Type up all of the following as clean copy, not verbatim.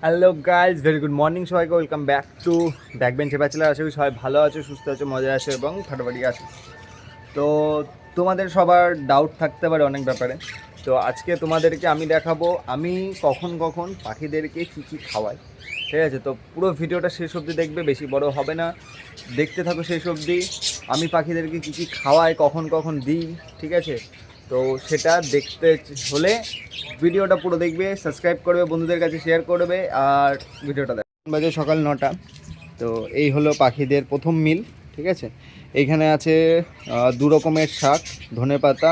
Hello guys, very good morning সবাইকে। Welcome back to ব্যাকবেঞ্চে bachelor. আশা করি সবাই ভালো আছো, সুস্থ আছো, মজায় আছো এবং ফাটাফাটি আছো। তো তোমাদের সবার ডাউট থাকতে পারে অনেক ব্যাপারে। তো আজকে তোমাদেরকে আমি দেখাবো আমি কখন কখন পাখিদেরকে কী কী খাওয়াই। ঠিক আছে, তো পুরো ভিডিওটা শেষ অবধি দেখবে, বেশি বড় হবে না, দেখতে থাকো শেষ অবধি। আমি পাখিদেরকে কী কী খাওয়াই, কখন কখন দিই, ঠিক আছে। তো সেটা দেখতে হলে ভিডিওটা পুরো দেখবে, সাবস্ক্রাইব করবে, বন্ধুদের কাছে শেয়ার করবে আর ভিডিওটা দেখবে। বাজে সকাল 9টা। তো এই হলো পাখিদের প্রথম মিল, ঠিক আছে। এইখানে আছে 2 রকমের শাক, ধনেপাতা,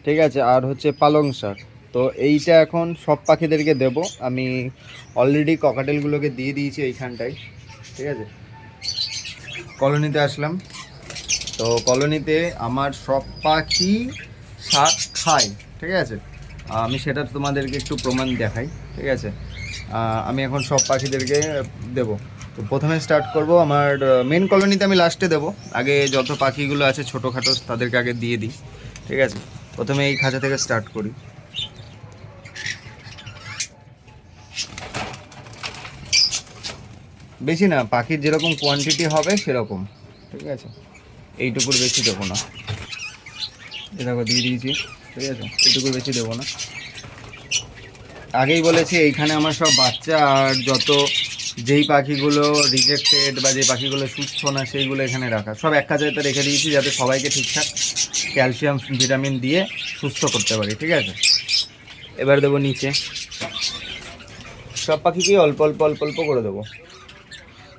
ঠিক আছে, আর হচ্ছে পালং শাক। তো এইটা এখন সব পাখিদেরকে দেব। আমি অলরেডি ককাটেলগুলোকে দিয়ে দিয়েছি এইখানটায়, ঠিক আছে। কলোনিতে আসলাম, তো কলোনিতে আমার সব পাখি শাক খায়, ঠিক আছে। আমি সেটা তোমাদেরকে একটু প্রমাণ দেখাই, ঠিক আছে। আমি এখন সব পাখিদেরকে দেব। তো প্রথমে স্টার্ট করব আমার মেন কলোনিতে, আমি লাস্টে দেব। আগে যত পাখিগুলো আছে ছোটোখাটো তাদেরকে আগে দিয়ে দিই, ঠিক আছে। প্রথমে এই খাঁচা থেকে স্টার্ট করি। বেশি না, পাখির যেরকম কোয়ান্টিটি হবে সেরকম, ঠিক আছে। এইটুকুর বেশি দেবো না। এ দেখো দিয়ে দিয়েছি, ঠিক আছে। এইটুকুর বেশি দেবো না। আগেই বলেছি এইখানে আমার সব বাচ্চা আর যত যেই পাখিগুলো রিজেক্টেড বা যে পাখিগুলো সুস্থ না সেইগুলো এখানে রাখা, সব এক কাজাতে রেখে দিয়েছি যাতে সবাইকে ঠিকঠাক ক্যালসিয়াম ভিটামিন দিয়ে সুস্থ করতে পারি, ঠিক আছে। এবার দেবো নিচে, সব পাখিকেই অল্প অল্প অল্প অল্প করে দেবো,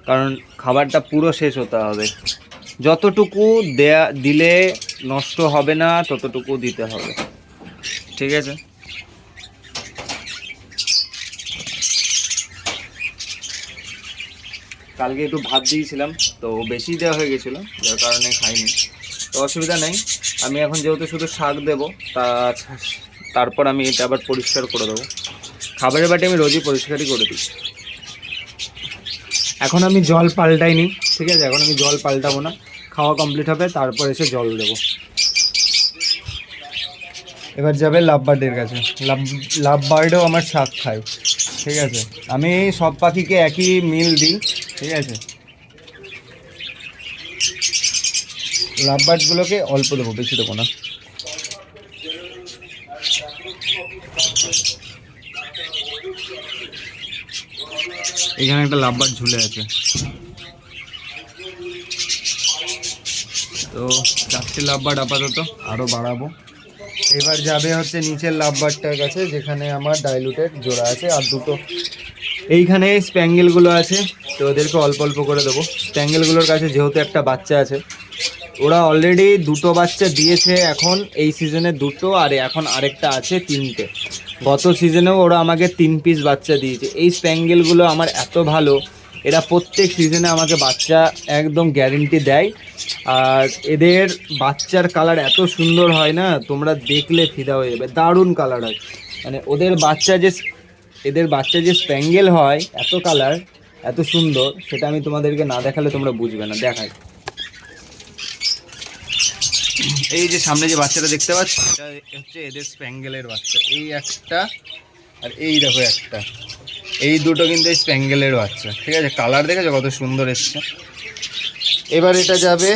কারণ খাবারটা পুরো শেষ হতে হবে। যতটুকু দিলে নষ্ট হবে না ততটুকু দিতে হবে, ঠিক আছে। কালকে একটু ভাত দিয়েছিলাম, তো বেশি দেওয়া হয়ে গেছিলো, যার কারণে খাইনি। তো অসুবিধা নেই। আমি এখন যেহেতু শুধু শাক দেবো, তারপর আমি এটা আবার পরিষ্কার করে দেবো। খাবারের বাটি আমি রোজই পরিষ্কারই করে দিই। এখন আমি জল পাল্টাইনি, ঠিক আছে। এখন আমি জল পাল্টাবো না, খাওয়া কমপ্লিট হবে তারপর এসে জল দেবো। এবার যাবে লাভ বার্ডের কাছে। লাভ বার্ডও আমার শাক খায়, ঠিক আছে। আমি সব পাখিকে একই মিল দিই, ঠিক আছে। লাভ বার্ডগুলোকে অল্প দেবো, বেশি দেবো না। এখানে একটা লাভ বার্ড ঝুলে আছে, তো 4টে লাভ বার্ড আপাতত, আরও বাড়াবো। এবার যাবে হচ্ছে নিচের লাভ বার্ডটার কাছে, যেখানে আমার ডাইলুটেড জোড়া আছে আর দুটো। এইখানে স্প্যাঙ্গেলগুলো আছে, তো ওদেরকে অল্প অল্প করে দেবো। স্প্যাঙ্গেলগুলোর কাছে যেহেতু একটা বাচ্চা আছে, ওরা অলরেডি 2টো বাচ্চা দিয়েছে এখন এই সিজনে 2টো, আর এখন আরেকটা আছে 3টে। গত সিজনেও ওরা আমাকে 3 পিস বাচ্চা দিয়েছে। এই স্প্যাঙ্গেলগুলো আমার এত ভালো, এরা প্রত্যেক সিজনে আমাকে বাচ্চা একদম গ্যারেন্টি দেয়। আর এদের বাচ্চার কালার এত সুন্দর হয় না, তোমরা দেখলে ফিদা হয়ে যাবে, দারুণ কালার হয়। মানে এদের বাচ্চা যে স্প্যাঙ্গেল হয় এত কালার, এত সুন্দর, সেটা আমি তোমাদেরকে না দেখালে তোমরা বুঝবে না। দেখাই, এই যে সামনে যে বাচ্চাটা দেখতে পাচ্ছ, এটা হচ্ছে এদের স্প্যাঙ্গেলের বাচ্চা। এই একটা আর এই দেখো একটা, এই দুটো কিন্তু এই স্প্যাঙ্গেলের বাচ্চা, ঠিক আছে। কালার দেখেছো কত সুন্দর এসছে। এবার এটা যাবে,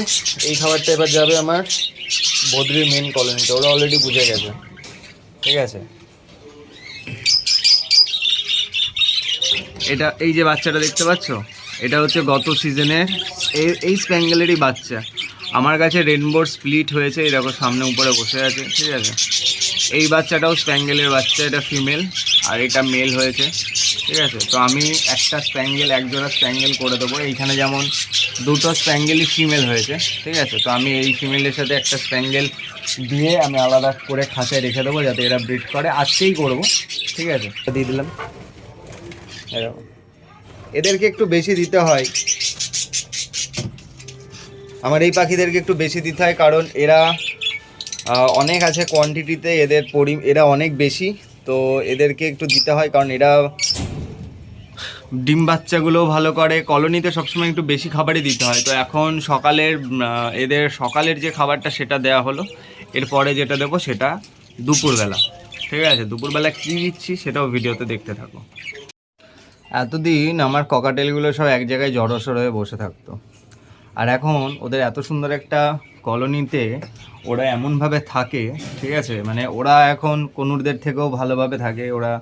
এই খাবারটা এবার যাবে আমার বদ্রির মেন কলোনিতে। ওরা অলরেডি বুঝে গেছে, ঠিক আছে। এটা এই যে বাচ্চাটা দেখতে পাচ্ছ, এটা হচ্ছে গত সিজনের এই স্প্যাঙ্গেলেরই বাচ্চা। আমার কাছে রেনবোর স্প্লিট হয়েছে, এই দেখো সামনে উপরে বসে আছে, ঠিক আছে। এই বাচ্চাটাও স্প্যাঙ্গেলের বাচ্চা, এটা ফিমেল আর এটা মেল হয়েছে, ঠিক আছে। তো আমি একটা স্প্যাঙ্গেল, একজোড়া স্প্যাঙ্গেল করে দেবো। এইখানে যেমন 2টো স্প্যাঙ্গেলই ফিমেল হয়েছে, ঠিক আছে। তো আমি এই ফিমেলের সাথে একটা স্প্যাঙ্গেল দিয়ে আমি আলাদা করে খাঁচায় রেখে দেবো, যাতে এরা ব্রিড করে। আজকেই করবো, ঠিক আছে। দিয়ে দিলাম। এদেরকে একটু বেশি দিতে হয়, আমার এই পাখিদেরকে একটু বেশি দিতে হয়, কারণ এরা অনেক আছে কোয়ান্টিটিতে, এরা অনেক বেশি। তো এদেরকে একটু দিতে হয়, কারণ এরা ডিম বাচ্চাগুলোও ভালো করে। কলোনিতে সবসময় একটু বেশি খাবারই দিতে হয়। তো এখন এদের সকালের যে খাবারটা সেটা দেওয়া হলো। এরপরে যেটা দেবো সেটা দুপুরবেলা, ঠিক আছে। দুপুরবেলা কী দিচ্ছি সেটাও ভিডিওতে দেখতে থাকো। এতদিন আমার ককাটেলগুলো সব এক জায়গায় জড়সড় হয়ে বসে থাকতো, আর এখন ওদের এত সুন্দর একটা কলোনিতে ওরা এমনভাবে থাকে, ঠিক আছে, মানে ওরা এখন কনুরদের থেকেও ভালোভাবে থাকে। ওরা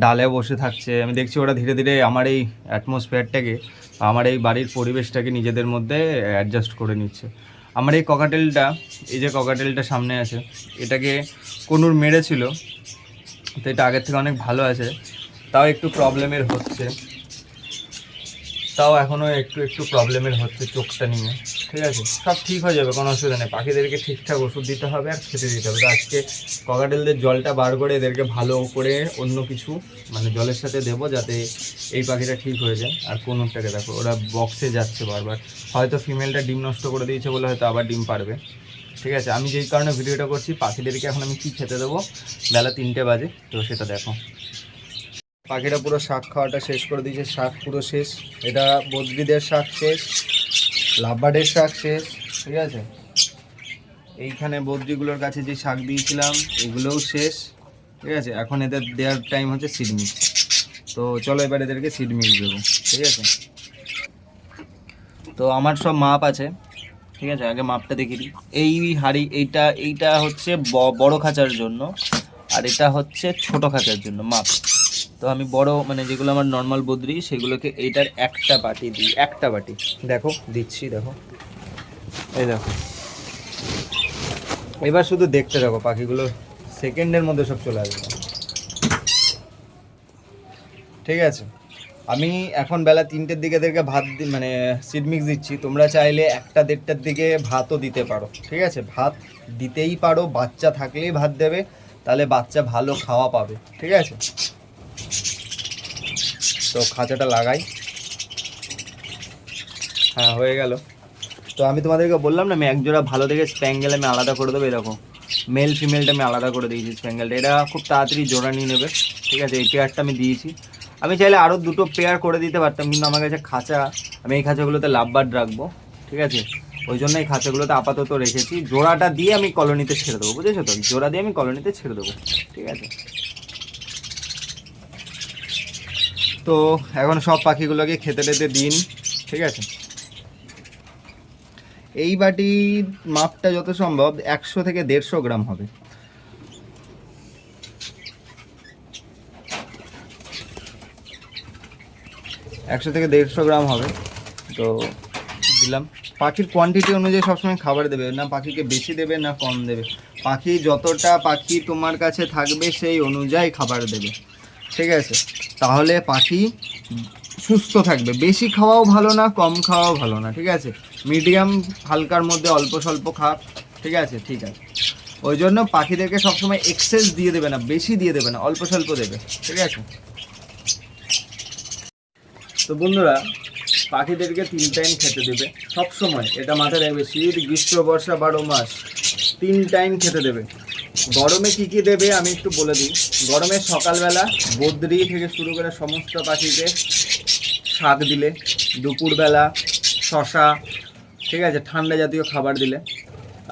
ডালে বসে থাকছে, আমি দেখছি ওরা ধীরে ধীরে আমার এই অ্যাটমসফিয়ারটাকে, আমার এই বাড়ির পরিবেশটাকে নিজেদের মধ্যে অ্যাডজাস্ট করে নিচ্ছে। আমার এই ককাটেলটা, এই যে ককাটেলটা সামনে আছে, এটাকে কনুর মেরেছিল, তো এটা আগের থেকে অনেক ভালো আছে। তাও একটু প্রবলেমের হচ্ছে, এখনও একটু প্রবলেমের হচ্ছে চোখটা নিয়ে। ঠিক আছে, সব ঠিক হয়ে যাবে, কোনো অসুবিধা নেই। পাখিদেরকে ঠিকঠাক ওষুধ দিতে হবে আর খেতে দিতে হবে। তো আজকে ককাটেলদের জলটা বার করে এদেরকে ভালো করে অন্য কিছু মানে জলের সাথে দেবো, যাতে এই পাখিটা ঠিক হয়ে যায়। আর কোনোটাকে দেখো, ওরা বক্সে যাচ্ছে বারবার, হয়তো ফিমেলটা ডিম নষ্ট করে দিয়েছে বলে হয়তো আবার ডিম পারবে। ঠিক আছে, আমি যেই কারণে ভিডিওটা করছি, পাখিদেরকে এখন আমি কী খেতে দেবো, বেলা 3টে বাজে, তো সেটা দেখো। পাখিটা পুরো শাক খাওয়াটা শেষ করে দিয়েছে, শাক পুরো শেষ। এটা বদ্রিদের শাক শেষ, লাভবার্ডের শাক শেষ। ঠিক আছে, এইখানে বদ্রিগুলোর কাছে যে শাক দিয়েছিলাম এগুলোও শেষ। ঠিক আছে, এখন এদের দেওয়ার টাইম হচ্ছে সিড মিক্স। তো চলো এবার এদেরকে সিড মিক্স দেবো। ঠিক আছে, তো আমার সব মাপ আছে। ঠিক আছে, আগে মাপটা দেখিয়ে দিই। এই হাঁড়ি, এইটা হচ্ছে বড় খাঁচার জন্য, আর এটা হচ্ছে ছোট খাঁচার জন্য মাপ। তো আমি বড় মানে যেগুলো আমার নর্মাল বদ্রি, সেগুলোকে এইটার একটা বাটি দিই, একটা বাটি। দেখো দিচ্ছি, দেখো, এই দেখো। এবার শুধু দেখতে দেখো, পাখিগুলো সেকেন্ডের মধ্যে সব চলে আসবে। ঠিক আছে, আমি এখন বেলা 3টের দিকে এদেরকে ভাত মানে সিড মিক্স দিচ্ছি। তোমরা চাইলে 1টা-1:30টার দিকে ভাতও দিতে পারো। ঠিক আছে, ভাত দিতেই পারো, বাচ্চা থাকলেই ভাত দেবে, তাহলে বাচ্চা ভালো খাওয়া পাবে। ঠিক আছে, তো খাঁচাটা লাগাই। হ্যাঁ, হয়ে গেল। তো আমি তোমাদেরকে বললাম না, আমি একজোড়া ভালো দেখে স্প্যাঙ্গেল আমি আলাদা করে দেবো। এরকম মেল ফিমেলটা আমি আলাদা করে দিয়েছি স্প্যাঙ্গেলটা, এটা খুব তাড়াতাড়ি জোড়া নিয়ে নেবে। ঠিক আছে, এই পেয়ারটা আমি দিয়েছি। আমি চাইলে আরও 2টো পেয়ার করে দিতে পারতাম, কিন্তু আমার কাছে খাঁচা, আমি এই খাঁচাগুলোতে লাভবার্ড রাখবো। ঠিক আছে, ওই জন্য এই খাঁচাগুলোতে আপাতত রেখেছি। জোড়াটা দিয়ে আমি কলোনিতে ছেড়ে দেবো, বুঝেছো তো? জোড়া দিয়ে আমি কলোনিতে ছেড়ে দেবো। ঠিক আছে, তো এখন সব পাখিগুলোকে খেতে টেতে দিন। ঠিক আছে, এই বাটির মাপটা যত সম্ভব 100 থেকে 150 গ্রাম হবে। 100 থেকে 150 গ্রাম হবে। তো দিলাম। পাখির কোয়ান্টিটি অনুযায়ী সবসময় খাবার দেবে না, পাখিকে বেশি দেবে না কম দেবে। পাখি যতটা পাখি তোমার কাছে থাকবে সেই অনুযায়ী খাবার দেবে। ঠিক আছে, তাহলে পাখি সুস্থ থাকবে। বেশি খাওয়াও ভালো না, কম খাওয়াও ভালো না। ঠিক আছে, মিডিয়াম হালকার মধ্যে অল্প স্বল্প খাক। ঠিক আছে, ঠিক আছে। ওই জন্য পাখিদেরকে সবসময় এক্সেস দিয়ে দেবে না, বেশি দিয়ে দেবে না, অল্প স্বল্প দেবে। ঠিক আছে, তো বন্ধুরা, পাখিদেরকে 3 টাইম খেতে দেবে সব সময়, এটা মাথায় রাখবে। শীত, গ্রীষ্ম, বর্ষা, 12 মাস 3 টাইম খেতে দেবে। গরমে কি কি দেবে আমি একটু বলে দিই। গরমে সকালবেলা বদ্রি থেকে শুরু করে সমস্ত পাখিকে শাক দিলে, দুপুরবেলা শশা, ঠিক আছে, ঠান্ডা জাতীয় খাবার দিলে,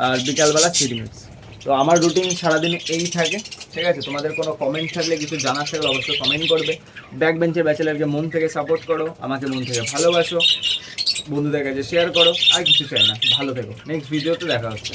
আর বিকালবেলা সিড মিক্স। তো আমার রুটিন সারাদিন এই থাকে। ঠিক আছে, তোমাদের কোনো কমেন্ট থাকলে, কিছু জানার থাকলে অবশ্যই কমেন্ট করবে। ব্যাক বেঞ্চের ব্যাচেলারকে মন থেকে সাপোর্ট করো, আমাকে মন থেকে ভালোবাসো, বন্ধুদের কাছে শেয়ার করো, আর কিছু চাই না। ভালো থেকো, নেক্সট ভিডিওতে দেখা হচ্ছে।